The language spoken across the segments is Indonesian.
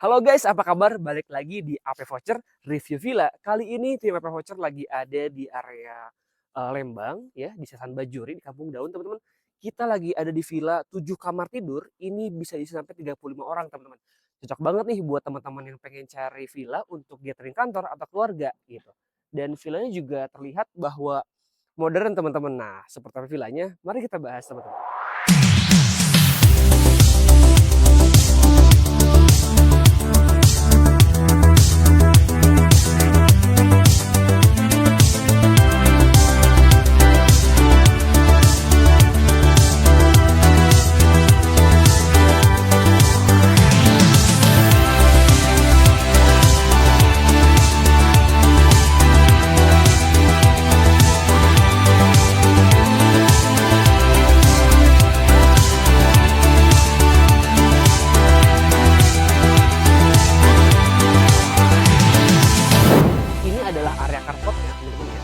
Halo guys, apa kabar? Balik lagi di AP Voucher Review Villa. Kali ini tim AP Voucher lagi ada di area Lembang ya, di Sesan Bajuri di Kampung Daun, teman-teman. Kita lagi ada di villa 7 kamar tidur. Ini bisa diisi sampai 35 orang, teman-teman. Cocok banget nih buat teman-teman yang pengen cari villa untuk gathering kantor atau keluarga gitu. Dan villanya juga terlihat bahwa modern, teman-teman. Nah, seperti apa villanya? Mari kita bahas, teman-teman. Ini adalah area carportnya, teman-teman ya.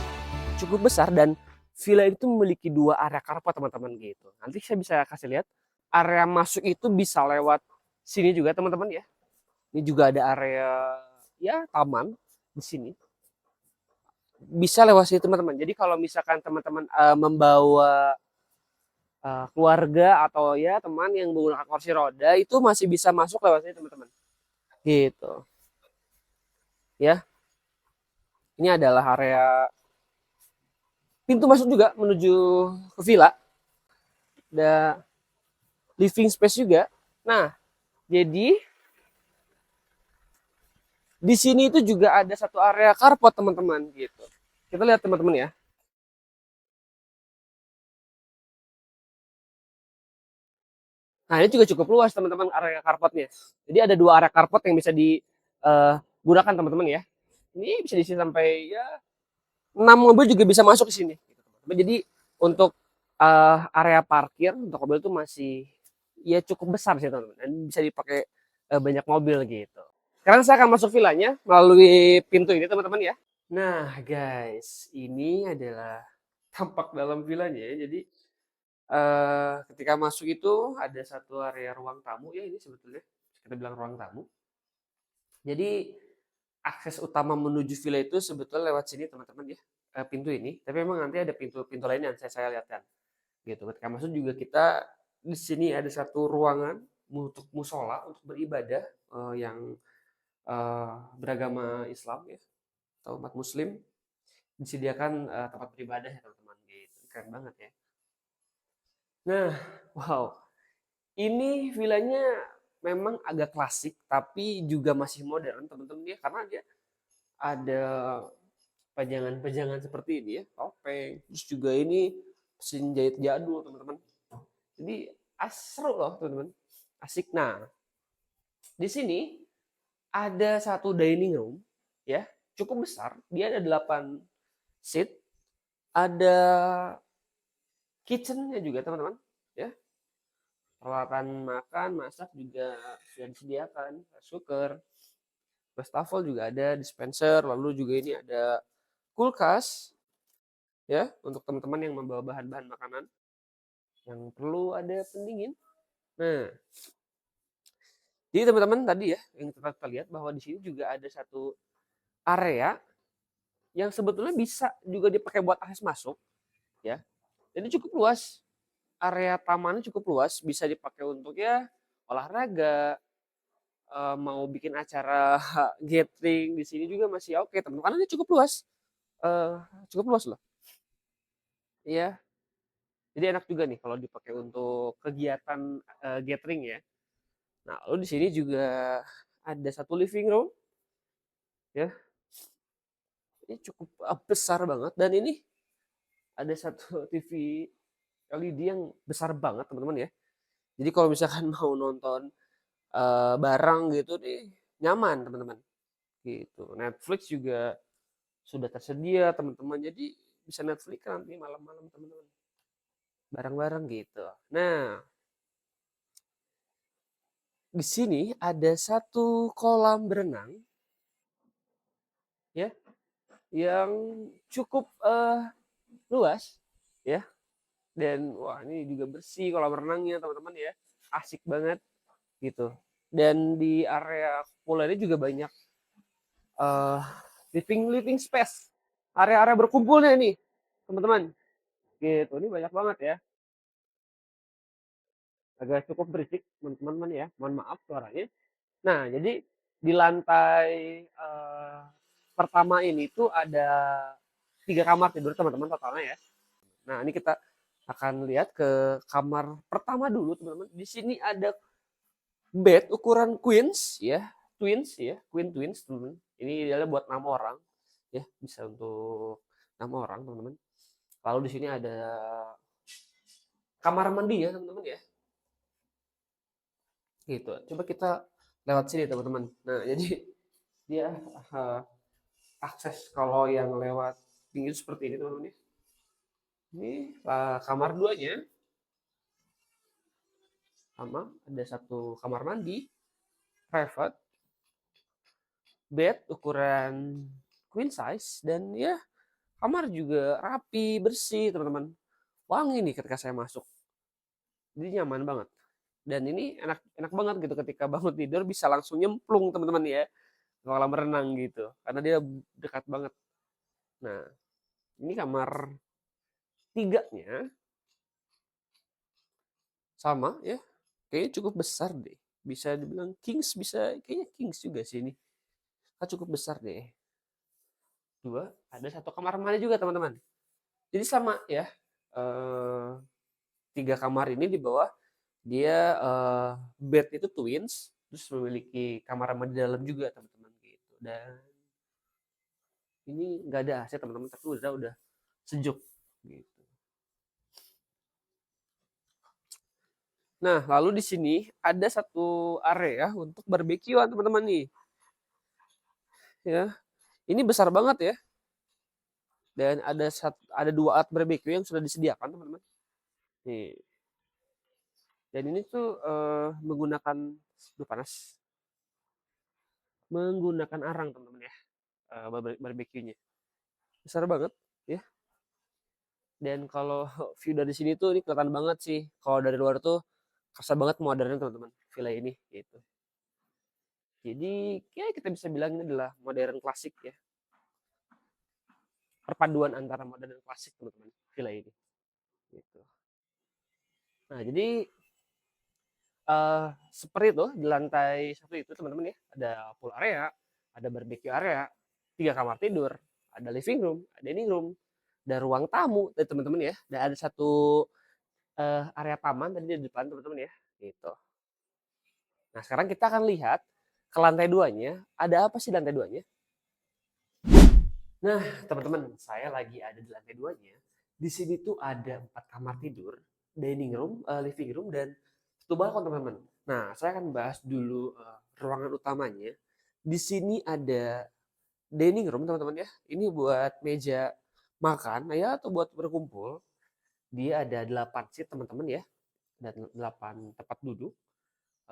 Cukup besar dan villa itu memiliki 2 area carport, teman-teman gitu. Nanti saya bisa kasih lihat area masuk itu bisa lewat sini juga, teman-teman ya. Ini juga ada area ya taman di sini. Bisa lewat sini, teman-teman. Jadi kalau misalkan teman-teman membawa keluarga atau ya teman yang menggunakan kursi roda itu masih bisa masuk lewat sini, teman-teman. Gitu. Ya. Ini adalah area pintu masuk juga menuju ke villa. Ada living space juga. Nah, jadi di sini itu juga ada satu area carport, teman-teman gitu. Kita lihat, teman-teman ya. Nah, ini juga cukup luas, teman-teman, area carportnya. Jadi ada 2 area carport yang bisa digunakan, teman-teman ya. Ini bisa diisi sampai ya 6 mobil juga bisa masuk ke sini. Jadi untuk area parkir untuk mobil itu masih ya cukup besar sih, teman-teman. Dan bisa dipakai banyak mobil gitu. Sekarang saya akan masuk villanya melalui pintu ini, teman-teman ya. Nah, guys, ini adalah tampak dalam villanya ya. Jadi ketika masuk itu ada satu area ruang tamu ya, ini sebetulnya kita bilang ruang tamu. Jadi akses utama menuju villa itu sebetulnya lewat sini, teman-teman ya, pintu ini. Tapi memang nanti ada pintu-pintu lain yang saya lihatkan. Gitu. Ketika masuk juga kita di sini ada satu ruangan untuk musola untuk beribadah yang beragama Islam ya atau umat Muslim, disediakan tempat beribadah ya, teman-teman gitu. Keren banget ya. Nah, wow. Ini villanya memang agak klasik tapi juga masih modern, teman-teman ya, karena dia ada pajangan-pajangan seperti ini ya, topeng. Terus juga ini mesin jahit jadul, teman-teman. Jadi seru loh, teman-teman. Asik. Nah, di sini ada satu dining room ya, cukup besar. Dia ada 8 seat, ada kitchennya juga, teman-teman ya. Peralatan makan, masak juga sudah disediakan, rice cooker, wastafel juga ada, dispenser, lalu juga ini ada kulkas ya untuk teman-teman yang membawa bahan-bahan makanan yang perlu ada pendingin. Nah, jadi teman-teman tadi ya yang kita lihat bahwa di sini juga ada satu area yang sebetulnya bisa juga dipakai buat akses masuk ya. Jadi cukup luas. Area tamannya cukup luas, bisa dipakai untuk ya olahraga, mau bikin acara gathering di sini juga masih oke, teman. Karena ini cukup luas. eh, Cukup luas loh. Iya. Jadi enak juga nih kalau dipakai untuk kegiatan gathering ya. Nah, lalu di sini juga ada satu living room ya. Ini cukup besar banget dan ini ada satu TV LED yang besar banget, teman-teman ya. Jadi kalau misalkan mau nonton bareng gitu nih nyaman, teman-teman. Gitu. Netflix juga sudah tersedia, teman-teman. Jadi bisa Netflix nanti malam-malam, teman-teman. Bareng-bareng gitu. Nah, di sini ada satu kolam berenang ya yang cukup luas ya, dan wah ini juga bersih kolam renangnya, teman-teman ya, asik banget gitu. Dan di area pool ini juga banyak uh, living space, area-area berkumpulnya ini, teman-teman. Gitu, ini banyak banget ya. Agak cukup berisik, teman-teman ya. Mohon maaf suaranya. Nah, jadi di lantai pertama ini tuh ada 3 kamar tidur teman-teman totalnya ya. Nah, ini kita akan lihat ke kamar pertama dulu teman-teman. Di sini ada bed ukuran queen twins teman-teman. Ini idealnya buat 6 orang ya, bisa untuk 6 orang teman-teman. Lalu di sini ada kamar mandi ya teman-teman ya. Gitu. Coba kita lewat sini teman-teman. Nah, jadi dia uh, akses kalau yang lewat pinggir seperti ini teman-teman ya. Ini kamar duanya sama, ada satu kamar mandi private, bed ukuran queen size, dan ya kamar juga rapi, bersih teman-teman. Wangi nih ketika saya masuk. Jadi nyaman banget. Dan ini enak enak banget gitu ketika bangun tidur bisa langsung nyemplung teman-teman ya ke kolam renang gitu. Karena dia dekat banget. Nah, ini kamar tiganya sama ya. Kayaknya cukup besar deh. Bisa dibilang kings, bisa kayaknya kings juga sih ini. Cukup besar deh. Dua, ada satu kamar mandi juga teman-teman. Jadi sama ya. Eh, 3 kamar ini di bawah dia bed itu twins, terus memiliki kamar mandi dalam juga teman-teman gitu. Dan ini nggak ada AC teman-teman, tapi udah sejuk gitu. Nah, lalu di sini ada satu area untuk barbekyuan teman-teman nih. Ya, ini besar banget ya. Dan ada 2 alat barbecue yang sudah disediakan teman-teman. Nih. Dan ini tuh menggunakan panas. Menggunakan arang teman-teman ya. Barbekyunya. Besar banget ya. Dan kalau view dari sini tuh ini kelihatan banget sih. Kalau dari luar tuh kerasa banget modernnya teman-teman villa ini gitu. Jadi ya kita bisa bilang ini adalah modern klasik ya. Perpaduan antara modern dan klasik teman-teman villa ini. Gitu. Nah jadi seperti itu di lantai 1 itu teman-teman ya. Ada pool area, ada barbecue area, 3 kamar tidur, ada living room, ada dining room, ada ruang tamu dari teman-teman ya. Dan ada satu area taman tadi di depan teman-teman ya. Gitu. Nah, sekarang kita akan lihat ke lantai 2-nya. Ada apa sih lantai 2-nya? Nah, teman-teman, saya lagi ada di lantai 2-nya. Di sini tuh ada 4 kamar tidur, dining room, living room, dan satu balkon, teman-teman. Nah, saya akan bahas dulu ruangan utamanya. Di sini ada dining room, teman-teman ya. Ini buat meja makan ya atau buat berkumpul. Dia ada 8 seat, teman-teman ya. Dan 8 tempat duduk.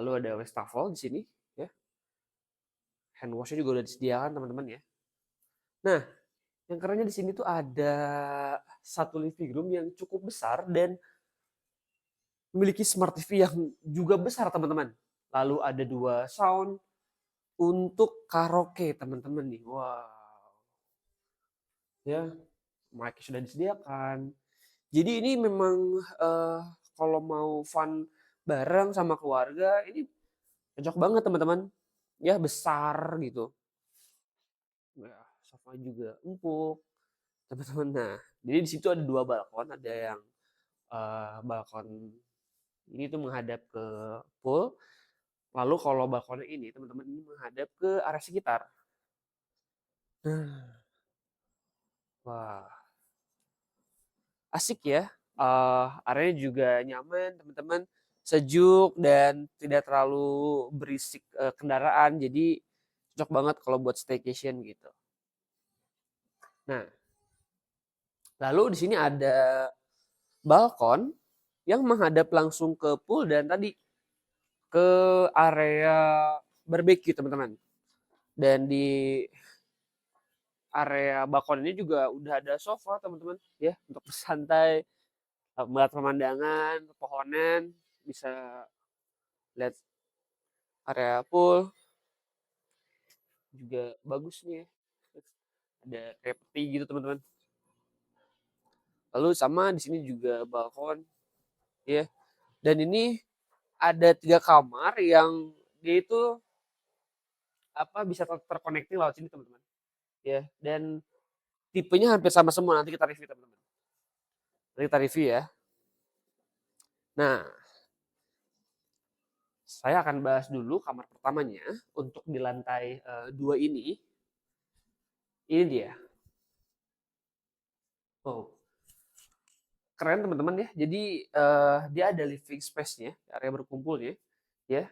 Lalu ada wastafel di sini ya. Hand washnya juga udah disediakan teman-teman ya. Nah, yang kerennya di sini tuh ada satu living room yang cukup besar dan memiliki smart TV yang juga besar teman-teman. Lalu ada 2 sound untuk karaoke teman-teman nih. Wow. Ya, mic sudah disediakan. Jadi ini memang kalau mau fun bareng sama keluarga ini cocok banget teman-teman. Ya besar gitu. Ya, sofa juga empuk teman-teman. Nah, jadi di situ ada 2 balkon, ada yang balkon ini tuh menghadap ke pool. Lalu kalau balkonnya ini teman-teman ini menghadap ke area sekitar. Nah, wah asik ya. Areanya juga nyaman teman-teman, sejuk dan tidak terlalu berisik kendaraan. Jadi cocok banget kalau buat staycation gitu. Nah, lalu di sini ada balkon yang menghadap langsung ke pool dan tadi ke area barbecue teman-teman. Dan di area balkon ini juga udah ada sofa teman-teman ya untuk bersantai, melihat pemandangan, pepohonan, bisa lihat area pool juga bagus nih ya. Ada kayak peti gitu teman-teman. Lalu sama di sini juga balkon ya. Dan ini ada 3 kamar yang dia itu bisa terkoneksi lewat sini teman-teman. Ya, dan tipenya hampir sama semua, nanti kita review teman-teman. Nanti kita review ya. Nah, saya akan bahas dulu kamar pertamanya untuk di lantai 2 ini. Ini dia. Oh, keren teman-teman ya. Jadi dia ada living space-nya, area berkumpulnya ya.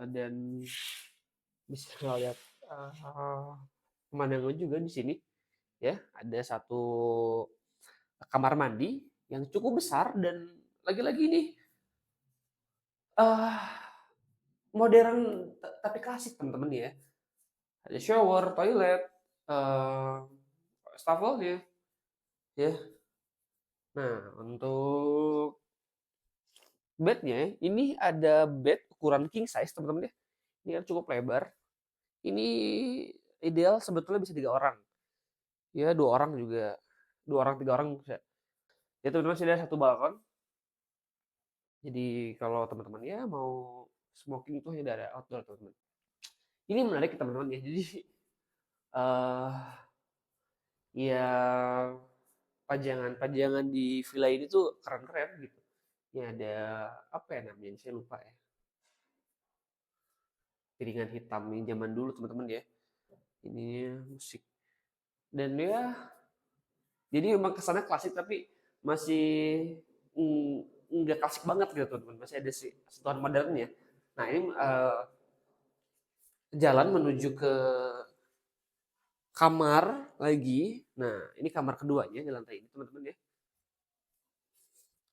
Dan bisa lihat pemandangan juga di sini ya. Ada satu kamar mandi yang cukup besar dan lagi-lagi nih uh, modern tapi klasik teman-teman ya. Ada shower, toilet, uh, stafelnya ya. Nah, untuk bednya ini ada bed ukuran king size teman-teman ya. Ini kan cukup lebar. Ini ideal sebetulnya bisa 3 orang. Ya 2 orang juga, 2 orang 3 orang bisa. Ya teman-teman sini ada satu balkon. Jadi kalau teman-teman ya mau smoking itu hanya ada outdoor teman-teman. Ini menarik teman-teman ya. Jadi uh, ya pajangan-pajangan di villa ini tuh keren-keren gitu. Ini ada apa ya namanya? Saya lupa ya. Piringan hitam yang zaman dulu teman-teman ya. Ini musik. Dan ya jadi memang kesannya klasik tapi masih nggak klasik banget gitu teman-teman. Masih ada sih sentuhan modernnya. Nah ini jalan menuju ke kamar lagi. Nah ini kamar keduanya di lantai ini teman-teman ya.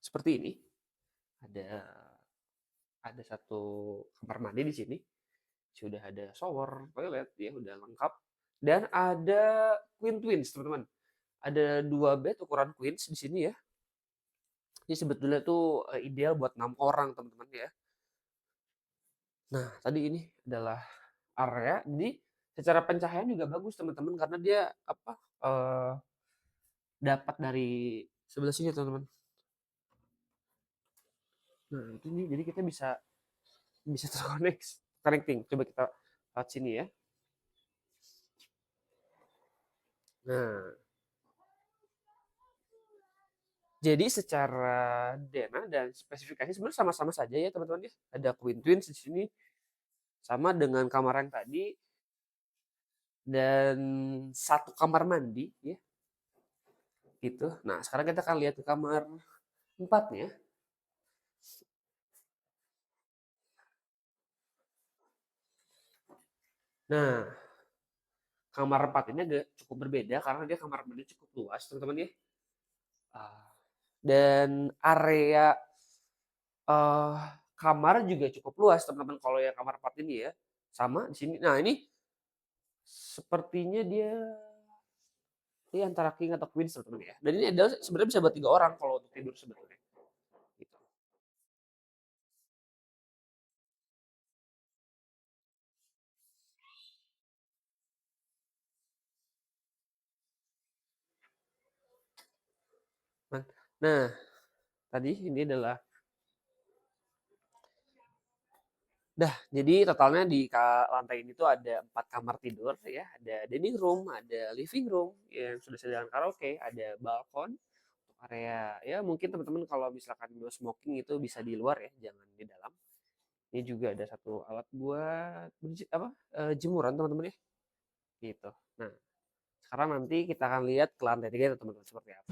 Seperti ini. Ada satu kamar mandi di sini. Sudah ada shower, toilet ya, udah lengkap. Dan ada queen twins teman-teman. Ada 2 bed ukuran queens di sini ya. Ini sebetulnya tuh ideal buat 6 orang teman-teman ya. Nah, tadi ini adalah area. Jadi secara pencahayaan juga bagus teman-teman karena dia dapat dari sebelah sini teman-teman. Nah, itu nih jadi kita bisa connecting. Coba kita lihat sini ya. Nah, jadi secara dana dan spesifikasi sebenarnya sama-sama saja ya teman-teman ya. Ada queen twins di sini sama dengan kamar yang tadi dan satu kamar mandi ya. Gitu. Nah, sekarang kita akan lihat ke kamar 4-nya. Nah, kamar 4 ini agak cukup berbeda karena dia kamar mandi cukup luas teman-teman ya. Dan area kamar juga cukup luas teman-teman kalau yang kamar 4 ini ya. Sama di sini. Nah, ini sepertinya dia antara king atau queen teman-teman ya. Dan ini adalah sebenarnya bisa buat 3 orang kalau untuk tidur sebetulnya. Gitu. Nah, tadi ini adalah jadi totalnya di lantai ini tuh ada 4 kamar tidur ya, ada dining room, ada living room yang sudah sediakan karaoke, ada balkon untuk area ya mungkin teman-teman kalau misalkan mau smoking itu bisa di luar ya, jangan di dalam. Ini juga ada satu alat buat jemuran teman-teman ya. Gitu. Nah, sekarang nanti kita akan lihat ke lantai 3 teman-teman seperti apa.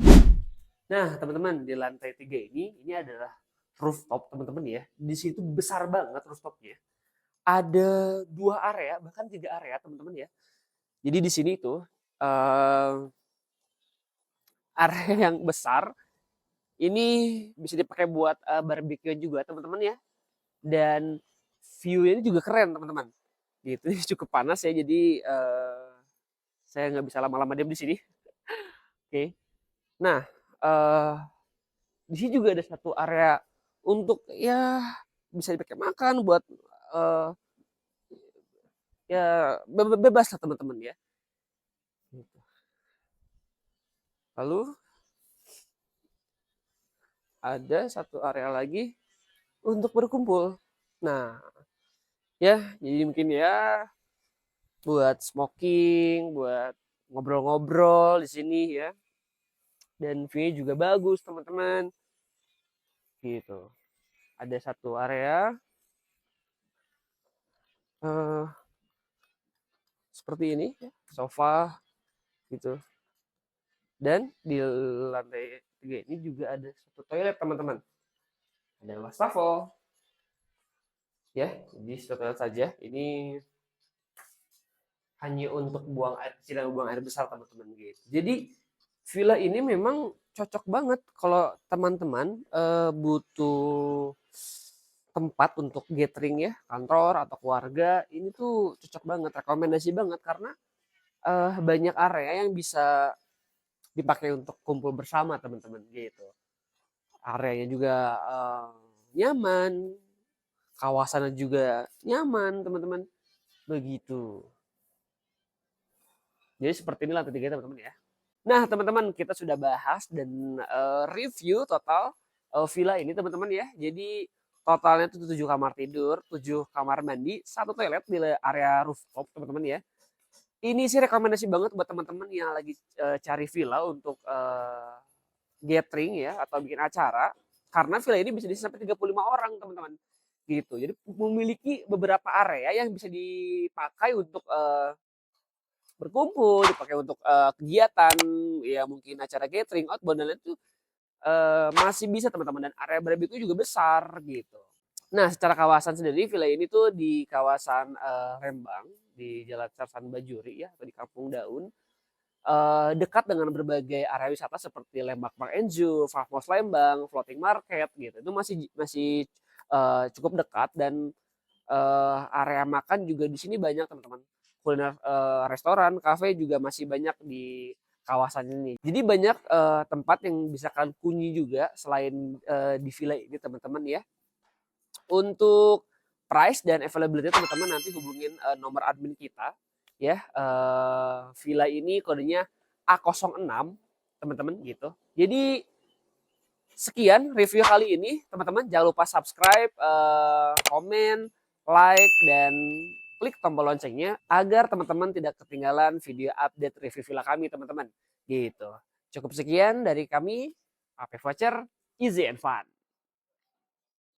Nah, teman-teman di lantai 3 ini adalah rooftop teman-teman ya. Di situ besar banget rooftopnya. Ada 2 area, bahkan 3 area teman-teman ya. Jadi di sini tuh area yang besar ini bisa dipakai buat barbecue juga teman-teman ya. Dan view-nya ini juga keren teman-teman. Gitu, cukup panas ya jadi saya nggak bisa lama-lama diam di sini. Oke. Nah, di sini juga ada satu area untuk ya bisa dipakai makan buat ya bebas lah teman-teman ya. Gitu. Lalu ada satu area lagi untuk berkumpul. Nah, ya jadi mungkin ya buat smoking, buat ngobrol-ngobrol di sini ya. Dan view-nya juga bagus teman-teman. Gitu. Ada satu area seperti ini, ya, sofa gitu. Dan di lantai 3 ini juga ada satu toilet teman-teman. Ada wastafel. Ya, jadi satu toilet saja. Ini hanya untuk buang air kecil dan buang air besar teman-teman gitu. Jadi villa ini memang cocok banget kalau teman-teman butuh tempat untuk gathering ya, kantor atau keluarga. Ini tuh cocok banget, rekomendasi banget karena banyak area yang bisa dipakai untuk kumpul bersama teman-teman gitu. Areanya juga nyaman, kawasannya juga nyaman teman-teman. Begitu. Jadi seperti ini lantai 3 teman-teman ya. Nah teman-teman kita sudah bahas dan review total villa ini teman-teman ya. Jadi totalnya itu 7 kamar tidur, 7 kamar mandi, 1 toilet di area rooftop teman-teman ya. Ini sih rekomendasi banget buat teman-teman yang lagi cari villa untuk gathering ya atau bikin acara. Karena villa ini bisa diisi sampai 35 orang teman-teman. Gitu. Jadi memiliki beberapa area yang bisa dipakai untuk berkumpul, dipakai untuk kegiatan, ya mungkin acara gathering, outbound dan lain itu masih bisa teman-teman dan area barbecue juga besar gitu. Nah, secara kawasan sendiri villa ini tuh di kawasan Lembang di Jalan Sersan Bajuri ya atau di Kampung Daun. Dekat dengan berbagai area wisata seperti Lembang Park and Zoo, Famos Lembang, Floating Market gitu. Itu masih masih cukup dekat dan area makan juga di sini banyak teman-teman. Kuliner restoran, kafe juga masih banyak di kawasan ini. Jadi banyak tempat yang bisa kalian kunjungi juga selain di villa ini teman-teman ya. Untuk price dan availability teman-teman nanti hubungin nomor admin kita ya. Villa ini kodenya A06 teman-teman gitu. Jadi sekian review kali ini teman-teman. Jangan lupa subscribe, komen, like, dan klik tombol loncengnya agar teman-teman tidak ketinggalan video update review villa kami teman-teman. Gitu. Cukup sekian dari kami, AP Voucher, easy and fun.